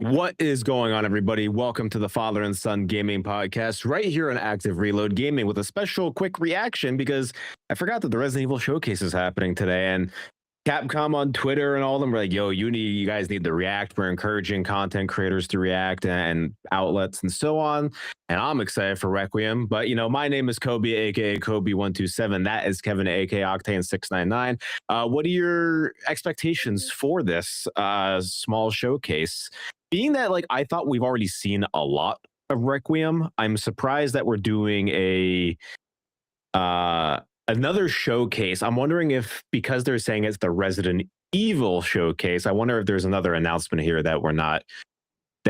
What is going on, everybody? Welcome to the Father and Son Gaming Podcast, right here on Active Reload Gaming, with a special quick reaction because I forgot that the Resident Evil showcase is happening today, and Capcom on Twitter and all of them were like, "Yo, you guys need to react. We're encouraging content creators to react and outlets and so on." And I'm excited for Requiem. But my name is Kobe, aka Kobe127. That is Kevin, aka Octane699. What are your expectations for this small showcase? Being that I thought we've already seen a lot of Requiem, I'm surprised that we're doing another showcase. I'm wondering if, because they're saying it's the Resident Evil showcase, I wonder if there's another announcement here that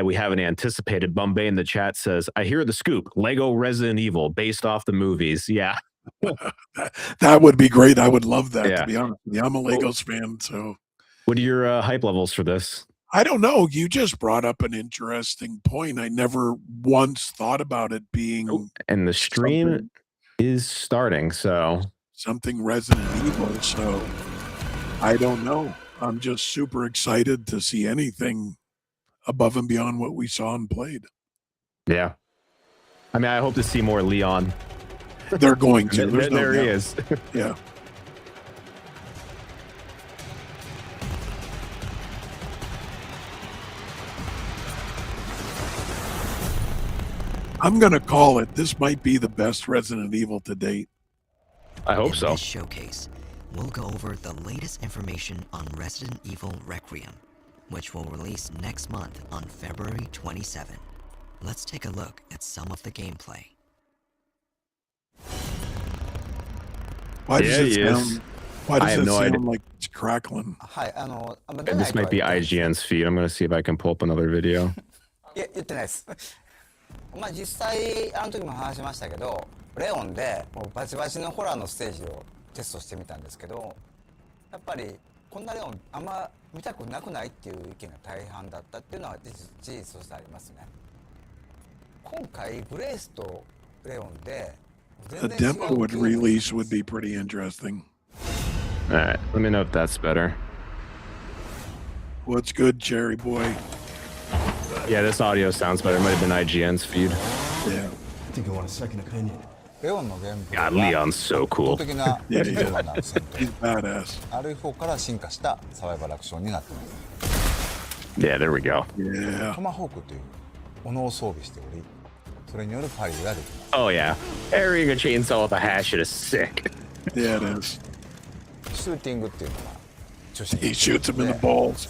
we haven't anticipated. Bombay in the chat says, "I hear the scoop. Lego Resident Evil based off the movies." Yeah. That would be great. I would love that, Yeah. to be honest. Yeah, I'm a Legos fan, so. What are your hype levels for this? I don't know. You just brought up an interesting point. I never once thought about it being. And the stream is starting, so something Resident Evil. So I don't know. I'm just super excited to see anything above and beyond what we saw and played. Yeah. I mean, I hope to see more Leon. They're going to. There he is. Yeah. I'm going to call it. This might be the best Resident Evil to date. I hope so. In this showcase, we'll go over the latest information on Resident Evil Requiem, which will release next month on February 27. Let's take a look at some of the gameplay. Why does it sound like it's crackling? And this might be IGN's feed. I'm going to see if I can pull up another video. まあ実際あの時も話しましたけど、レオンでもうバチバチのホラーのステージをテストしてみたんですけど、やっぱりこんなレオンあんま見たくなくないっていう意見が大半だったっていうのは事実としてありますね。今回グレイスとレオンで A demo would release would be pretty interesting. All right, let me know if that's better. What's good, Cherry Boy? Yeah, this audio sounds better. It might have been IGN's feed. Yeah. I think I want a second opinion. God, Leon's so cool. Yeah, he's badass. Yeah, there we go. Yeah. Oh yeah, carrying a chainsaw with a hatchet is sick. Yeah, it is. He shoots him in the balls.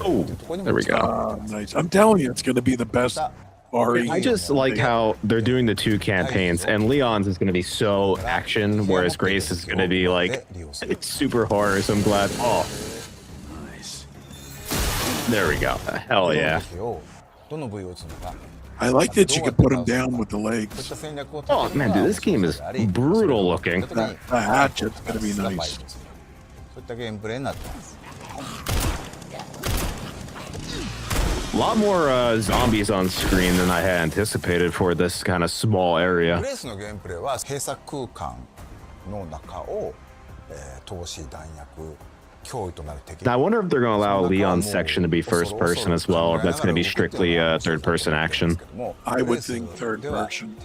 Oh, there we go. Nice. I'm telling you, it's going to be the best. I just like how they're doing the two campaigns, and Leon's is going to be so action, whereas Grace is going to be like super horror. So I'm glad. Oh, nice. There we go. Hell yeah. I like that you could put him down with the legs. Oh man, dude, this game is brutal looking. The hatchet's going to be nice. A lot more zombies on screen than I had anticipated for this kind of small area. Now, I wonder if they're going to allow Leon's section to be first person as well, or if that's going to be strictly third person action. I would think third person.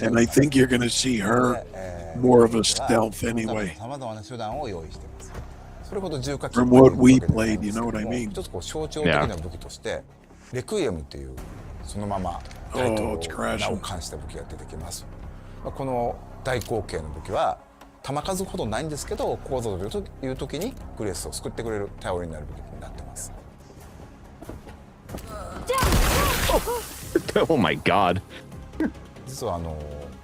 And I think you're going to see her more of a stealth anyway. From what we played, you know what I mean? Yeah. Oh, it's crashing. この大口径の武器は弾数ほどないんですけど、ここぞという時にグレースを救ってくれる頼りになる武器になってます。Oh my god. 実は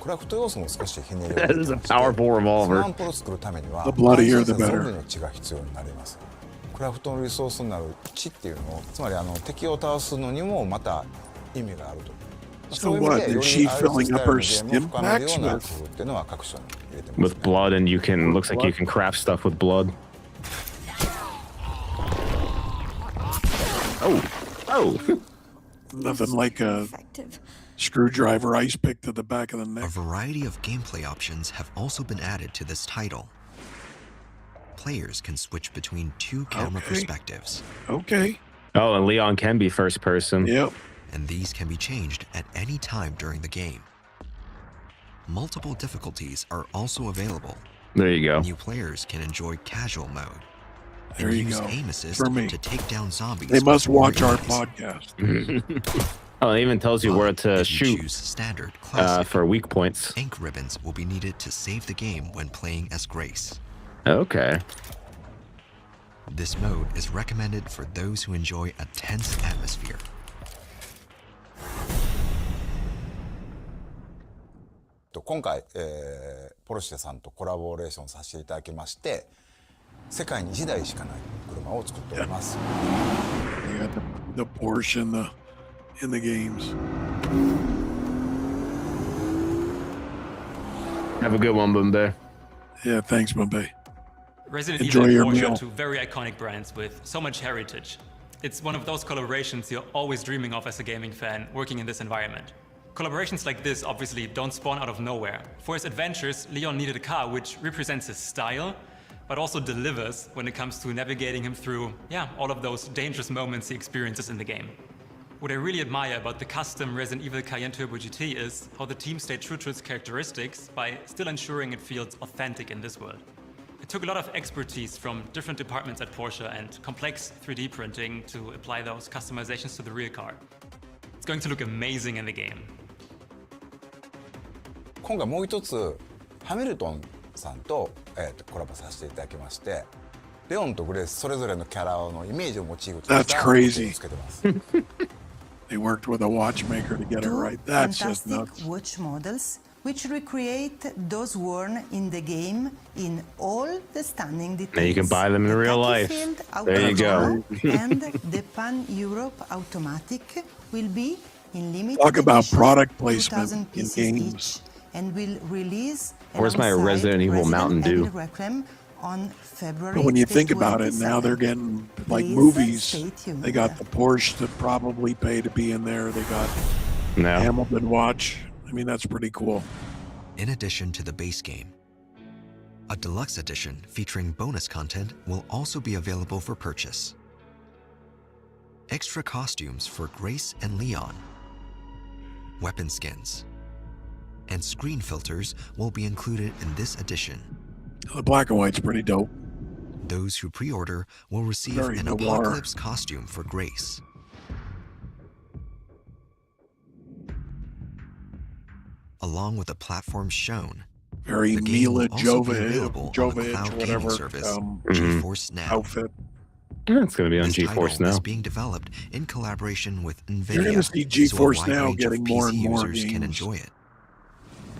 クラフト要素も少しひねりを入れ That is a powerful revolver. スマンポロを作るためには The bloodier the ゾンビ better. の血が必要になります。クラフトのリソースになる血っていうのを、つまり敵を倒すのにもまた意味があると。So what? Is she filling up her stim packs with blood, and you can looks like you can craft stuff with blood. Oh. Nothing like a screwdriver ice pick to the back of the neck. A variety of gameplay options have also been added to this title. players can switch between two camera Okay. perspectives, Okay. Oh, and Leon can be first person. Yep. and these can be changed at any time during the game. Multiple difficulties are also available. There you go. New players can enjoy casual mode There and you use go. aim assist For me. to take down zombies. They must with more watch our ease. podcast. Oh, it even tells you But where to if you shoot choose standard, classic, for weak points. ink ribbons will be needed to save the game when playing as Grace. Okay. This mode is recommended for those who enjoy a tense atmosphere. 今回、ポルシェさんとコラボレーションさせていただきまして、世界に1台しかない車を作っております。 They got the Porsche in the games. Have a good one, Bombay. Yeah, thanks, Bombay. Resident Enjoy Evil your and Porsche meal. are two very iconic brands with so much heritage. It's one of those collaborations you're always dreaming of as a gaming fan working in this environment. Collaborations like this obviously don't spawn out of nowhere. For his adventures, Leon needed a car which represents his style, but also delivers when it comes to navigating him through, all of those dangerous moments he experiences in the game. What I really admire about the custom Resident Evil Cayenne Turbo GT is how the team stayed true to its characteristics by still ensuring it feels authentic in this world. It took a lot of expertise from different departments at Porsche and complex 3D printing to apply those customizations to the rear car. It's going to look amazing in the game. 今回もう一つハミルトンさんと、コラボさせていただきまして、レオンとグレースそれぞれのキャラのイメージをモチーフとした That's 時計 crazy. をつけてます。 They worked with a watchmaker to get it Two right. That's just fantastic nuts. watch models which recreate those worn in the game in all the stunning details. Now you can buy them in The real life. Tattoo-filled There you go. Automatic and the Pan-Europe Automatic will be in limited Talk about edition, product placement 2,000 in pieces games. each, and will release Where's my alongside Resident Evil Mountain Dew? Evil Requiem on February But when you the think about it, now they're 27th. getting like Please movies. stay tuned. They got the Porsche to probably pay to be in there. They got No. Hamilton watch. I mean, that's pretty cool. In addition to the base game, a deluxe edition featuring bonus content will also be available for purchase. Extra costumes for Grace and Leon, weapon skins, and screen filters will be included in this edition. The black and white's pretty dope. Those who pre-order will receive Very an noir. apocalypse costume for Grace. Along with the platforms shown, Very the game Mila will also be Jovovich, available on the Jovovich, cloud gaming whatever service, Mhm. GeForce Now. outfit. Yeah, it's going to be on This GeForce title now. is being developed in collaboration with You're NVIDIA, gonna see so a GeForce wide Now range of getting more and PC more users can games. enjoy it.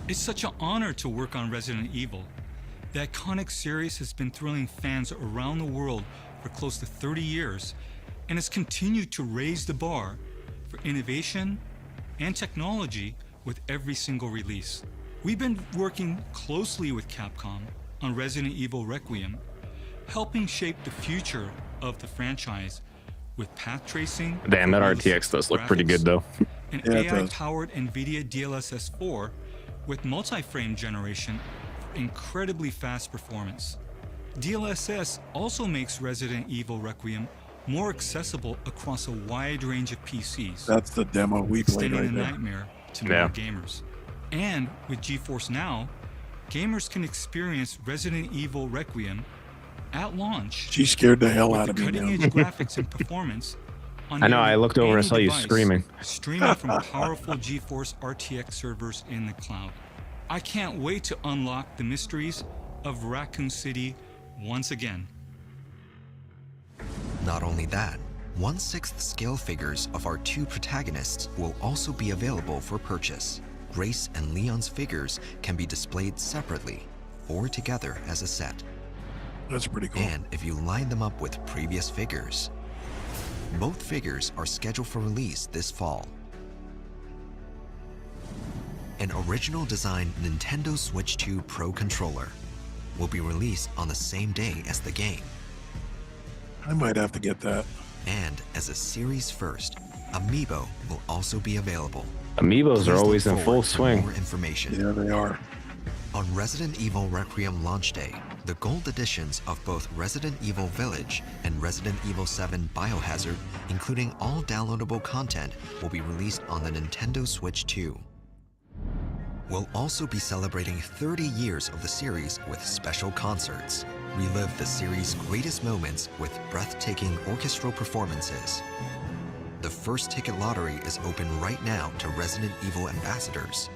It's such an honor to work on Resident Evil. The iconic series has been thrilling fans around the world for close to 30 years and has continued to raise the bar for innovation and technology with every single release. We've been working closely with Capcom on Resident Evil Requiem, helping shape the future of the franchise with path tracing. Damn, that realistic RTX does look pretty good graphics, though. an Yeah, it does. AI-powered NVIDIA DLSS 4 with multi-frame generation for incredibly fast performance. DLSS also makes Resident Evil Requiem more accessible across a wide range of PCs, That's the demo we played extending right the there. nightmare to Yeah. more gamers. And with GeForce Now, gamers can experience Resident Evil Requiem at launch She scared the hell with out the of me. cutting-edge Man. graphics and performance on I know, nearly I looked over and any saw you device, screaming. streaming from powerful GeForce RTX servers in the cloud. I can't wait to unlock the mysteries of Raccoon City once again. Not only that, 1/6 scale figures of our two protagonists will also be available for purchase. Grace and Leon's figures can be displayed separately or together as a set. That's pretty cool. And if you line them up with previous figures, both figures are scheduled for release this fall. An original design Nintendo Switch 2 Pro controller will be released on the same day as the game. I might have to get that. And as a series first, Amiibo will also be available. Amiibos Please are look always in forward full to swing. More information. Yeah, they are. On Resident Evil Requiem launch day, The gold editions of both Resident Evil Village and Resident Evil 7 Biohazard, including all downloadable content, will be released on the Nintendo Switch 2. We'll also be celebrating 30 years of the series with special concerts. Relive the series' greatest moments with breathtaking orchestral performances. The first ticket lottery is open right now to Resident Evil ambassadors.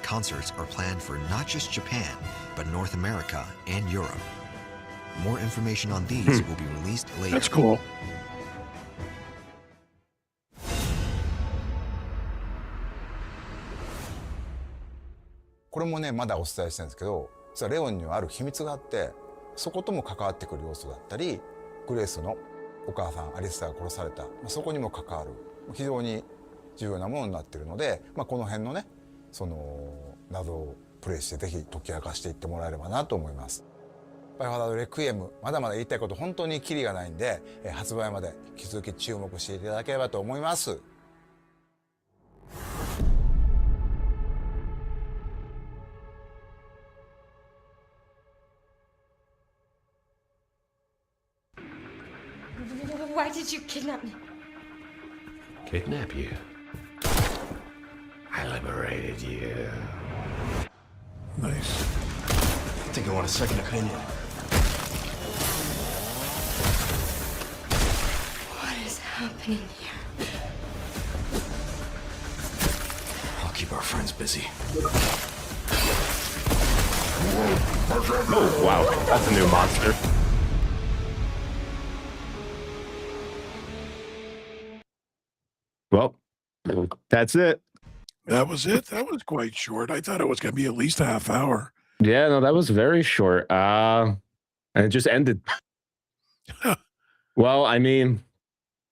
Concerts are planned for not just Japan, but North America and Europe. More information on these will be released later. That's cool.これもねまだお伝えしてるんですけど、実はレオンにはある秘密があって、そことも関わってくる要素だったり、グレースのお母さんアリスタが殺された、そこにも関わる非常に重要なものになっているので、この辺のねその謎をプレイしてぜひ解き明かしていってもらえればなと思います。バイオハザードレクイエム、まだまだ言いたいこと本当にキリがないんで、発売まで引き続き注目していただければと思います。Why did you kidnap me? Kidnap you? I liberated you. Nice. I think I want a second opinion. What is happening here? I'll keep our friends busy. Oh, wow. That's a new monster. Well, that's it. That was it. That was quite short. I thought it was going to be at least a half hour. Yeah, no, that was very short. And it just ended. Well, I mean,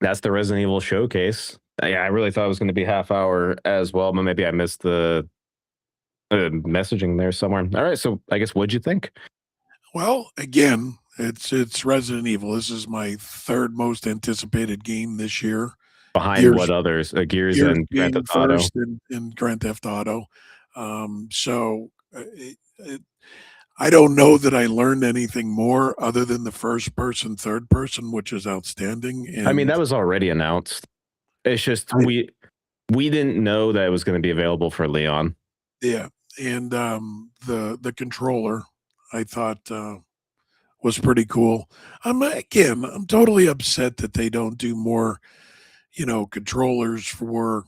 that's the Resident Evil showcase. Yeah, I really thought it was going to be half hour as well, but maybe I missed the messaging there somewhere. All right, so I guess what'd you think? Well, again, it's Resident Evil. This is my third most anticipated game this year. Behind Gears- what others? Gears Gears and Grand being Theft Auto. first in Grand Theft Auto. I don't know that I learned anything more other than the first person, third person, which is outstanding. I mean, And that was already announced. It's just we didn't know that it was going to be available for Leon. yeah, and the controller I thought was pretty cool. I'm totally upset that they don't do more, controllers for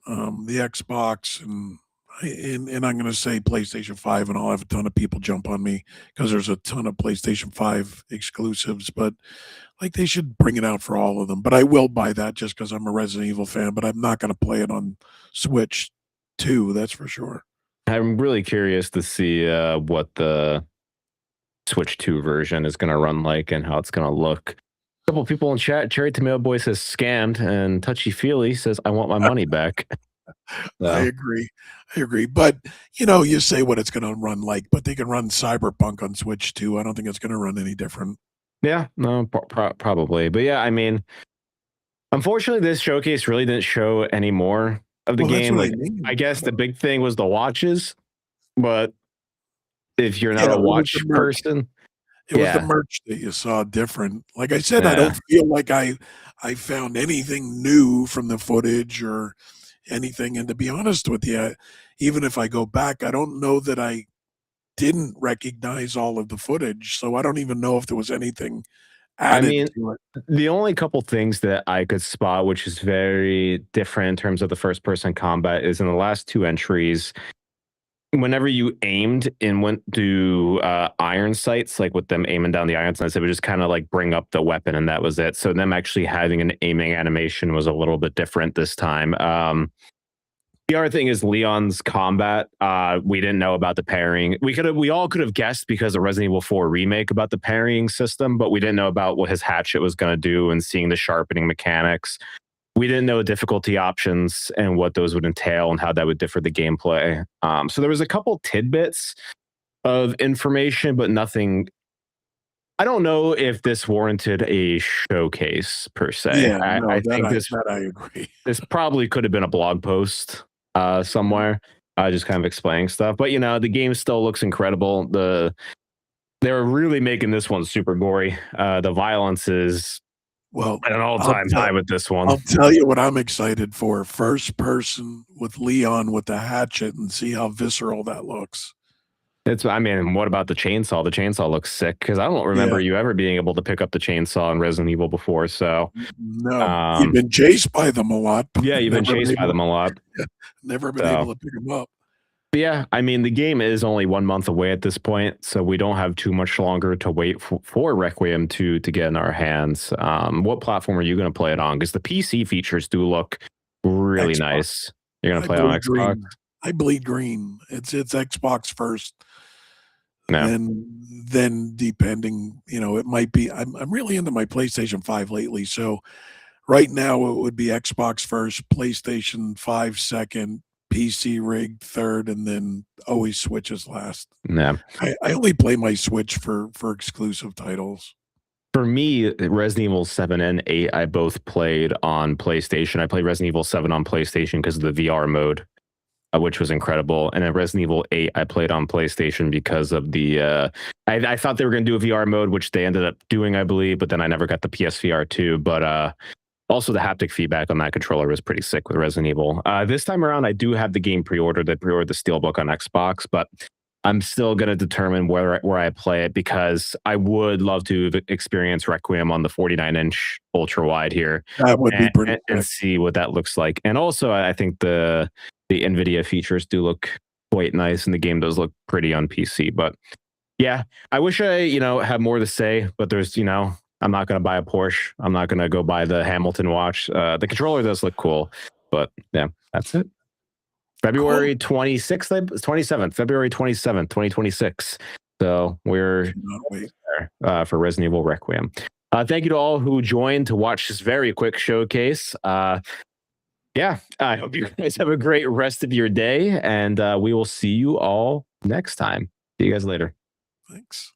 the Xbox and I'm going to say PlayStation 5, and I'll have a ton of people jump on me because there's a ton of PlayStation 5 exclusives, but like they should bring it out for all of them. But I will buy that just because I'm a Resident Evil fan, but I'm not going to play it on Switch 2, that's for sure. I'm really curious to see what the Switch 2 version is going to run like and how it's going to look. A couple people in chat, Cherry Tomato Boy says scammed, and Touchy Feely says I want my money back. I agree. But, you say what it's going to run like, but they can run Cyberpunk on Switch 2. I don't think it's going to run any different. Yeah, no, probably. But yeah, I mean, unfortunately, this showcase really didn't show any more of the game. Like, I guess the big thing was the watches, but if you're not a watch person, it was the merch that you saw different. Like I said, I don't feel like I found anything new from the footage or anything. And to be honest with you, even if I go back, I don't know that I didn't recognize all of the footage. So I don't even know if there was anything added to it. The only couple things that I could spot, which is very different in terms of the first person combat, is in the last two entries, whenever you aimed and went to iron sights, like with them aiming down the iron sights, it would just kind of like bring up the weapon and that was it. So them actually having an aiming animation was a little bit different this time. The other thing is Leon's combat. We didn't know about the parrying. We all could have guessed because of Resident Evil 4 remake about the parrying system, but we didn't know about what his hatchet was going to do and seeing the sharpening mechanics. We didn't know difficulty options and what those would entail and how that would differ the gameplay. So there was a couple tidbits of information, but nothing. I don't know if this warranted a showcase per se. Yeah, I think I agree. This probably could have been a blog post somewhere, just kind of explaining stuff. But the game still looks incredible. The They're really making this one super gory. The violence is Well, at an all-time high with this one. I'll tell you what I'm excited for. First person with Leon with the hatchet and see how visceral that looks. I mean, what about the chainsaw? The chainsaw looks sick because I don't remember you ever being able to pick up the chainsaw in Resident Evil before. So no, you've been chased by them a lot. Yeah, you've been chased by them a lot. Never been able to pick them up. But yeah, I mean, the game is only 1 month away at this point, so we don't have too much longer to wait for Requiem to get in our hands. What platform are you going to play it on? Because the PC features do look really Xbox. nice. You're going to play on Xbox? Green. I bleed green. It's Xbox first. Yeah. And then depending, it might be. I'm really into my PlayStation 5 lately, so right now it would be Xbox first, PlayStation 5 second, PC rig third, and then always Switches last. Yeah. I only play my Switch for exclusive titles. For me, Resident Evil 7 and 8, I both played on PlayStation. I played Resident Evil 7 on PlayStation because of the VR mode, which was incredible. And then Resident Evil 8, I played on PlayStation because of the... I thought they were going to do a VR mode, which they ended up doing, I believe, but then I never got the PSVR 2. But also the haptic feedback on that controller was pretty sick with Resident Evil. This time around, I do have the game pre-ordered. I pre-ordered the Steelbook on Xbox, but I'm still going to determine where I play it because I would love to experience Requiem on the 49-inch ultra wide here. That would be pretty and see what that looks like. And also, I think the NVIDIA features do look quite nice, and the game does look pretty on PC. But yeah, I wish I had more to say, but there's I'm not going to buy a Porsche. I'm not going to go buy the Hamilton watch. The controller does look cool, but yeah, that's it. February 26th, 27th, February 27th, 2026. So we're there for Resident Evil Requiem. Thank you to all who joined to watch this very quick showcase. Yeah, I hope you guys have a great rest of your day, and we will see you all next time. See you guys later. Thanks.